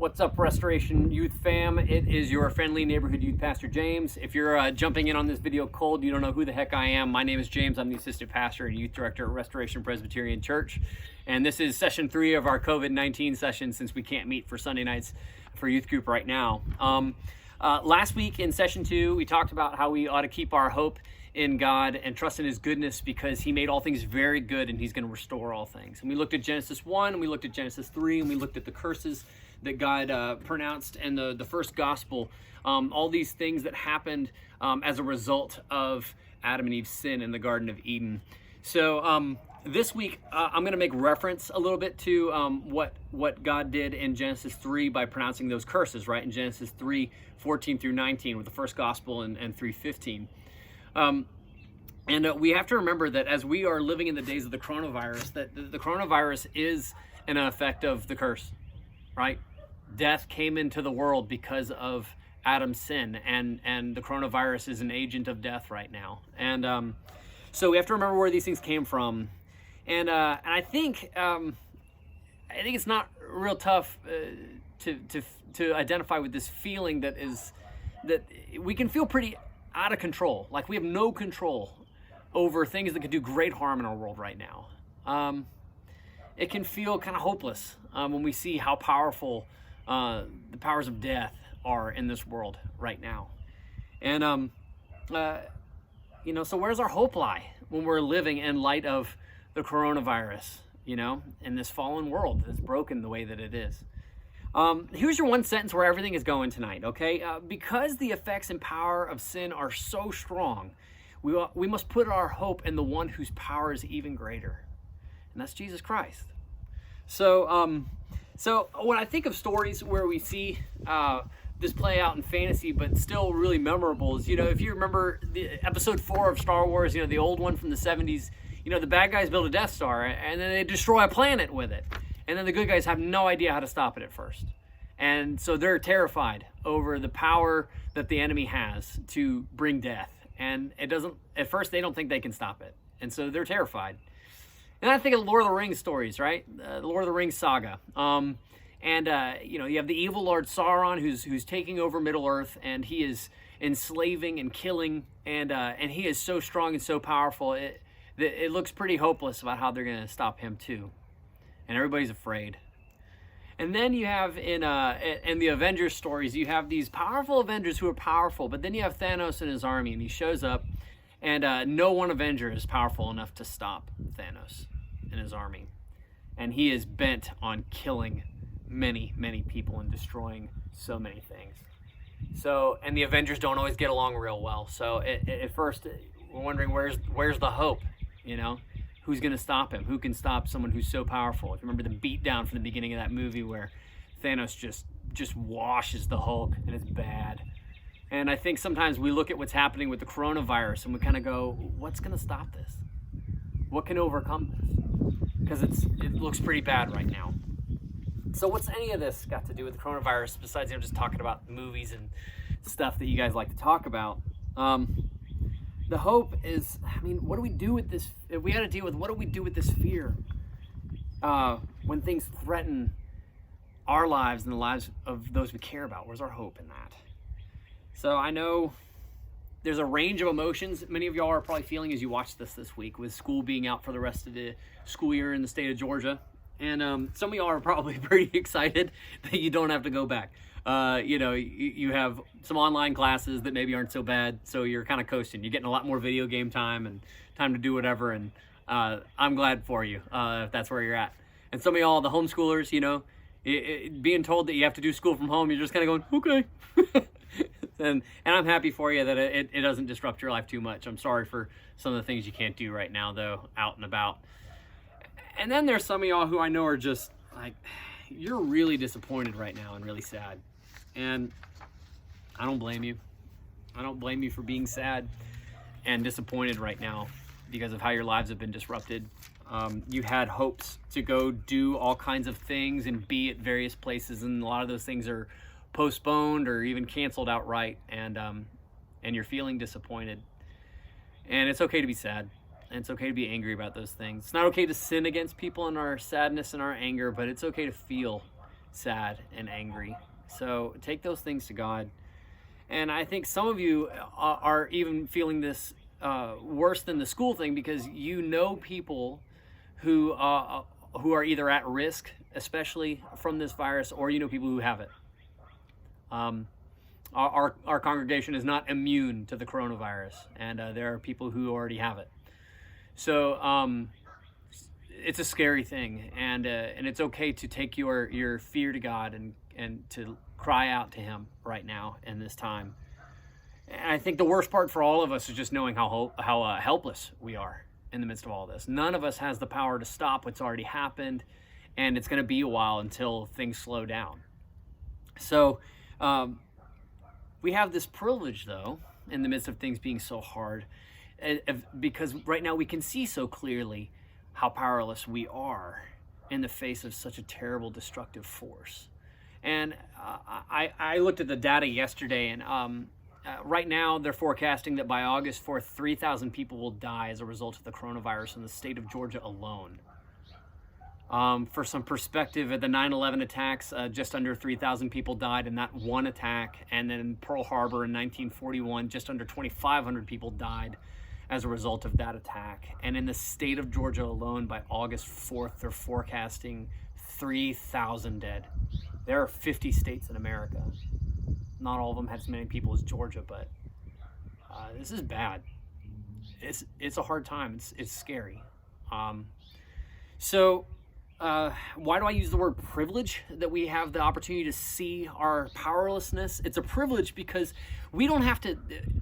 What's up, Restoration Youth fam? It is your friendly neighborhood youth pastor, James. If you're jumping in on this video cold, you don't know who the heck I am. My name is James. I'm the assistant pastor and youth director at Restoration Presbyterian Church. And this is session 3 of our COVID-19 session since we can't meet for Sunday nights for youth group right now. Last week in session 2, we talked about how we ought to keep our hope in God and trust in his goodness because he made all things very good and he's going to restore all things. And we looked at Genesis 1 and we looked at Genesis 3 and we looked at the curses that God pronounced in the first gospel. All these things that happened as a result of Adam and Eve's sin in the Garden of Eden. So this week I'm going to make reference a little bit to what God did in Genesis 3 by pronouncing those curses, right? In Genesis 3:14 through 19 with the first gospel and 3:15. And we have to remember that as we are living in the days of the coronavirus, that the coronavirus is an effect of the curse, right? Death came into the world because of Adam's sin, and the coronavirus is an agent of death right now. And so we have to remember where these things came from. And I think it's not real tough to identify with this feeling that we can feel pretty out of control, like we have no control over things that could do great harm in our world right now. It can feel kind of hopeless when we see how powerful the powers of death are in this world right now. And, so where's our hope lie when we're living in light of the coronavirus, in this fallen world that's broken the way that it is? Here's your one sentence where everything is going tonight, okay? Because the effects and power of sin are so strong, we must put our hope in the one whose power is even greater, and that's Jesus Christ. So when I think of stories where we see this play out in fantasy, but still really memorable, is, if you remember the episode 4 of Star Wars, the old one from the 70s, the bad guys build a Death Star, and then they destroy a planet with it. And then the good guys have no idea how to stop it at first. And so they're terrified over the power that the enemy has to bring death. And at first they don't think they can stop it. And so they're terrified. And I think of the Lord of the Rings stories, right? The Lord of the Rings saga. You have the evil Lord Sauron who's taking over Middle-earth, and he is enslaving and killing, and he is so strong and so powerful, it looks pretty hopeless about how they're going to stop him too. And everybody's afraid. And then you have in the Avengers stories, you have these powerful Avengers who are powerful, but then you have Thanos and his army, and he shows up, and no one Avenger is powerful enough to stop Thanos and his army. And he is bent on killing many, many people and destroying so many things. So, and the Avengers don't always get along real well. So at first, we're wondering where's the hope, Who's going to stop him? Who can stop someone who's so powerful? If you remember the beatdown from the beginning of that movie where Thanos just washes the Hulk, and it's bad. And I think sometimes we look at what's happening with the coronavirus and we kind of go, what's going to stop this? What can overcome this? Because it looks pretty bad right now. So what's any of this got to do with the coronavirus besides just talking about movies and stuff that you guys like to talk about? The hope is, what do we do with this? If we had to deal with, what do we do with this fear when things threaten our lives and the lives of those we care about? Where's our hope in that? So I know there's a range of emotions many of y'all are probably feeling as you watch this week, with school being out for the rest of the school year in the state of Georgia. And some of y'all are probably pretty excited that you don't have to go back. You have some online classes that maybe aren't so bad, so you're kind of coasting. You're getting a lot more video game time and time to do whatever, and I'm glad for you if that's where you're at. And some of y'all, the homeschoolers, being told that you have to do school from home, you're just kind of going, okay. and I'm happy for you that it doesn't disrupt your life too much. I'm sorry for some of the things you can't do right now, though, out and about. And then there's some of y'all who I know are just like, you're really disappointed right now and really sad. And I don't blame you. I don't blame you for being sad and disappointed right now because of how your lives have been disrupted. You had hopes to go do all kinds of things and be at various places, and a lot of those things are postponed or even canceled outright, and you're feeling disappointed. And it's okay to be sad. And it's okay to be angry about those things. It's not okay to sin against people in our sadness and our anger, but it's okay to feel sad and angry. So take those things to God. And I think some of you are even feeling this worse than the school thing, because you know people who are either at risk, especially from this virus, or you know people who have it. Our congregation is not immune to the coronavirus, and there are people who already have it. So it's a scary thing, and it's okay to take your fear to God and to cry out to Him right now in this time. And I think the worst part for all of us is just knowing how helpless we are in the midst of all this. None of us has the power to stop what's already happened, and it's going to be a while until things slow down. So we have this privilege, though, in the midst of things being so hard, because right now we can see so clearly how powerless we are in the face of such a terrible, destructive force. And I looked at the data yesterday, and right now they're forecasting that by August 4th, 3,000 people will die as a result of the coronavirus in the state of Georgia alone. For some perspective, at the 9/11 attacks, just under 3,000 people died in that one attack. And then in Pearl Harbor in 1941, just under 2,500 people died as a result of that attack. And in the state of Georgia alone, by August 4th, they're forecasting 3,000 dead. There are 50 states in America. Not all of them had as many people as Georgia, but this is bad. It's a hard time. It's scary. So why do I use the word privilege? That we have the opportunity to see our powerlessness. It's a privilege because we don't have to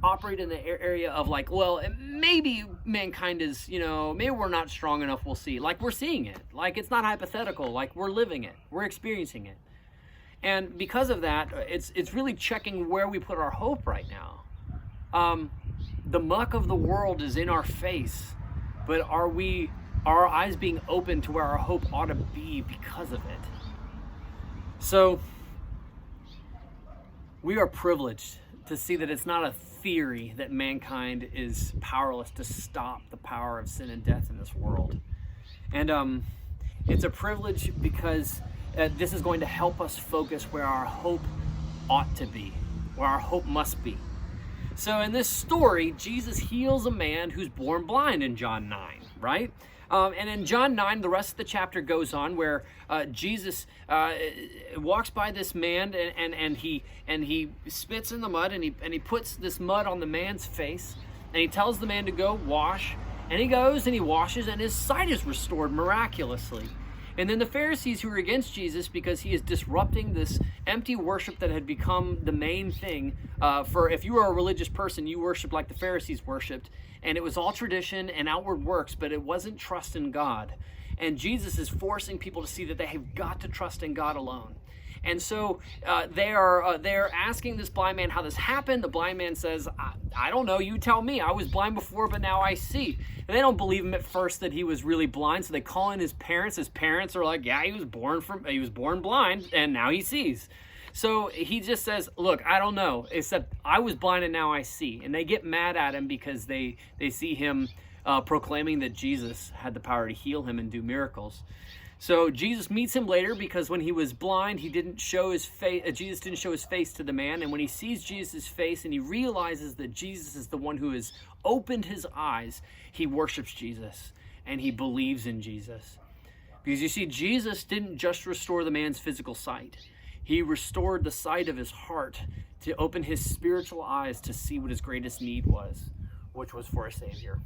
operate in the area of like, well, maybe mankind is, maybe we're not strong enough, we'll see. Like, we're seeing it. Like, it's not hypothetical. Like, we're living it. We're experiencing it. And because of that, it's really checking where we put our hope right now. The muck of the world is in our face, but are our eyes being open to where our hope ought to be because of it? So we are privileged to see that it's not a theory that mankind is powerless to stop the power of sin and death in this world. And it's a privilege because this is going to help us focus where our hope ought to be, where our hope must be. So in this story, Jesus heals a man who's born blind in John 9, right? And in John 9, the rest of the chapter goes on where Jesus walks by this man and he spits in the mud and he puts this mud on the man's face, and he tells the man to go wash, and he goes and he washes, and his sight is restored miraculously. And then the Pharisees, who are against Jesus because he is disrupting this empty worship that had become the main thing. For if you were a religious person, you worshiped like the Pharisees worshiped. And it was all tradition and outward works, but it wasn't trust in God. And Jesus is forcing people to see that they have got to trust in God alone. And so they're asking this blind man how this happened. The blind man says, I don't know, you tell me. I was blind before, but now I see. And they don't believe him at first that he was really blind, so they call in his parents. His parents are like, yeah, he was born blind, and now he sees. So he just says, look, I don't know, except I was blind and now I see. And they get mad at him because they see him proclaiming that Jesus had the power to heal him and do miracles. So Jesus meets him later because when he was blind, he didn't show his face. Jesus didn't show his face to the man. And when he sees Jesus' face and he realizes that Jesus is the one who has opened his eyes, he worships Jesus and he believes in Jesus. Because you see, Jesus didn't just restore the man's physical sight. He restored the sight of his heart to open his spiritual eyes to see what his greatest need was, which was for a Savior,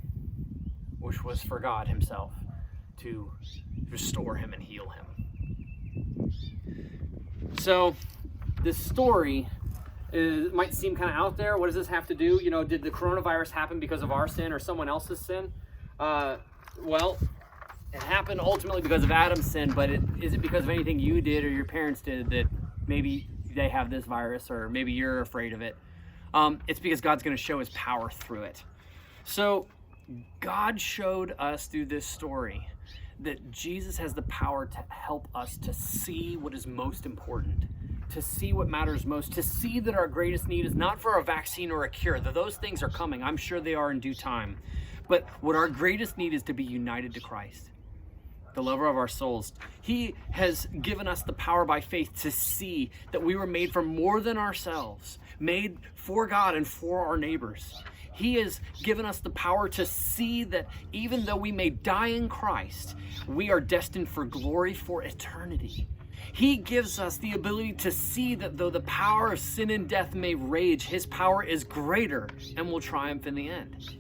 which was for God himself to restore him and heal him. So this story might seem kind of out there. What does this have to do? Did the coronavirus happen because of our sin or someone else's sin? Well, it happened ultimately because of Adam's sin, but is it because of anything you did or your parents did that maybe they have this virus or maybe you're afraid of it? It's because God's going to show his power through it. So God showed us through this story that Jesus has the power to help us to see what is most important, to see what matters most, to see that our greatest need is not for a vaccine or a cure, though those things are coming. I'm sure they are in due time. But what our greatest need is to be united to Christ. the lover of our souls. He has given us the power by faith to see that we were made for more than ourselves, made for God and for our neighbors. He has given us the power to see that even though we may die in Christ, we are destined for glory for eternity. He gives us the ability to see that though the power of sin and death may rage, his power is greater and will triumph in the end.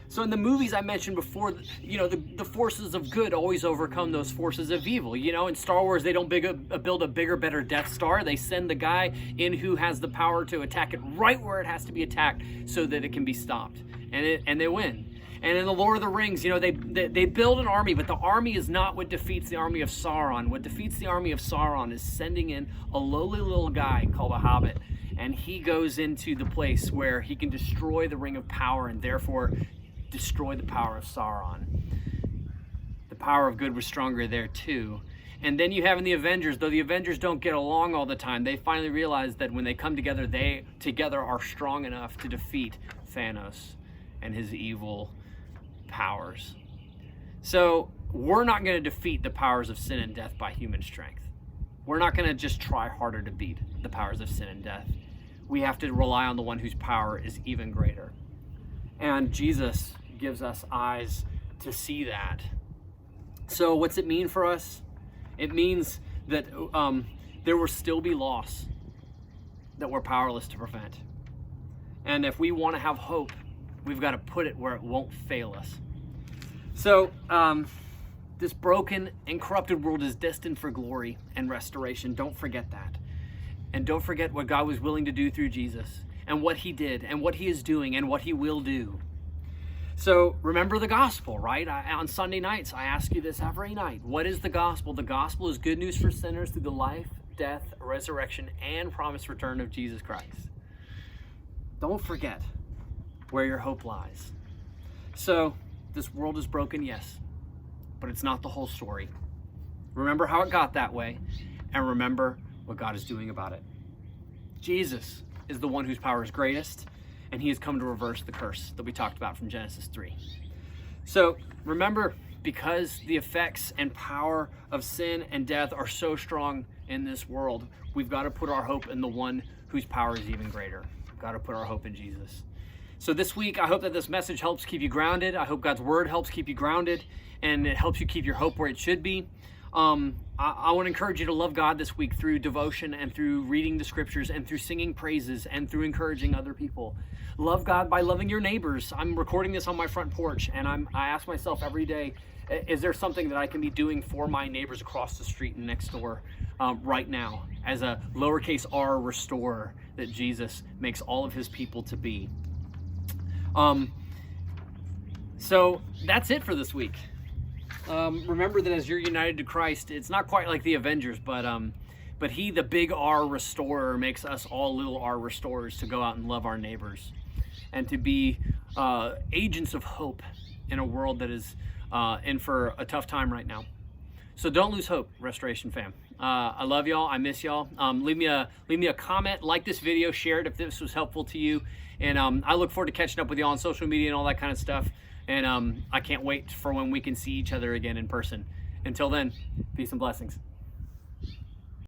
So in the movies I mentioned before, the forces of good always overcome those forces of evil. In Star Wars, they don't build a bigger, better Death Star. They send the guy in who has the power to attack it right where it has to be attacked so that it can be stopped. And they win. And in the Lord of the Rings, they build an army, but the army is not what defeats the army of Sauron. What defeats the army of Sauron is sending in a lowly little guy called a hobbit. And he goes into the place where he can destroy the Ring of Power and therefore destroy the power of Sauron. The power of good was stronger there too. And then you have in the Avengers, though the Avengers don't get along all the time, they finally realize that when they come together, they together are strong enough to defeat Thanos and his evil powers. So we're not going to defeat the powers of sin and death by human strength. We're not going to just try harder to beat the powers of sin and death. We have to rely on the one whose power is even greater. And Jesus gives us eyes to see that. So what's it mean for us? It means that there will still be loss that we're powerless to prevent. And if we want to have hope, we've got to put it where it won't fail us. So this broken and corrupted world is destined for glory and restoration. Don't forget that. And don't forget what God was willing to do through Jesus, and what he did, and what he is doing, and what he will do. So remember the gospel, right? On Sunday nights, I ask you this every night. What is the gospel? The gospel is good news for sinners through the life, death, resurrection, and promised return of Jesus Christ. Don't forget where your hope lies. So this world is broken, yes, but it's not the whole story. Remember how it got that way, and remember what God is doing about it. Jesus is the one whose power is greatest, and he has come to reverse the curse that we talked about from Genesis 3. So remember, because the effects and power of sin and death are so strong in this world, we've got to put our hope in the one whose power is even greater. We've got to put our hope in Jesus. So this week, I hope that this message helps keep you grounded. I hope God's word helps keep you grounded, and it helps you keep your hope where it should be. I want to encourage you to love God this week through devotion and through reading the scriptures and through singing praises and through encouraging other people. Love God by loving your neighbors. I'm recording this on my front porch, and I ask myself every day, is there something that I can be doing for my neighbors across the street and next door right now as a lowercase r restorer that Jesus makes all of his people to be? So that's it for this week. Remember that as you're united to Christ, it's not quite like the Avengers, but he, the big R restorer, makes us all little R restorers to go out and love our neighbors and to be agents of hope in a world that is in for a tough time right now. So don't lose hope, Restoration fam. I love y'all. I miss y'all. Leave me a comment, like this video, share it if this was helpful to you. And I look forward to catching up with y'all on social media and all that kind of stuff. And I can't wait for when we can see each other again in person. Until then, peace and blessings.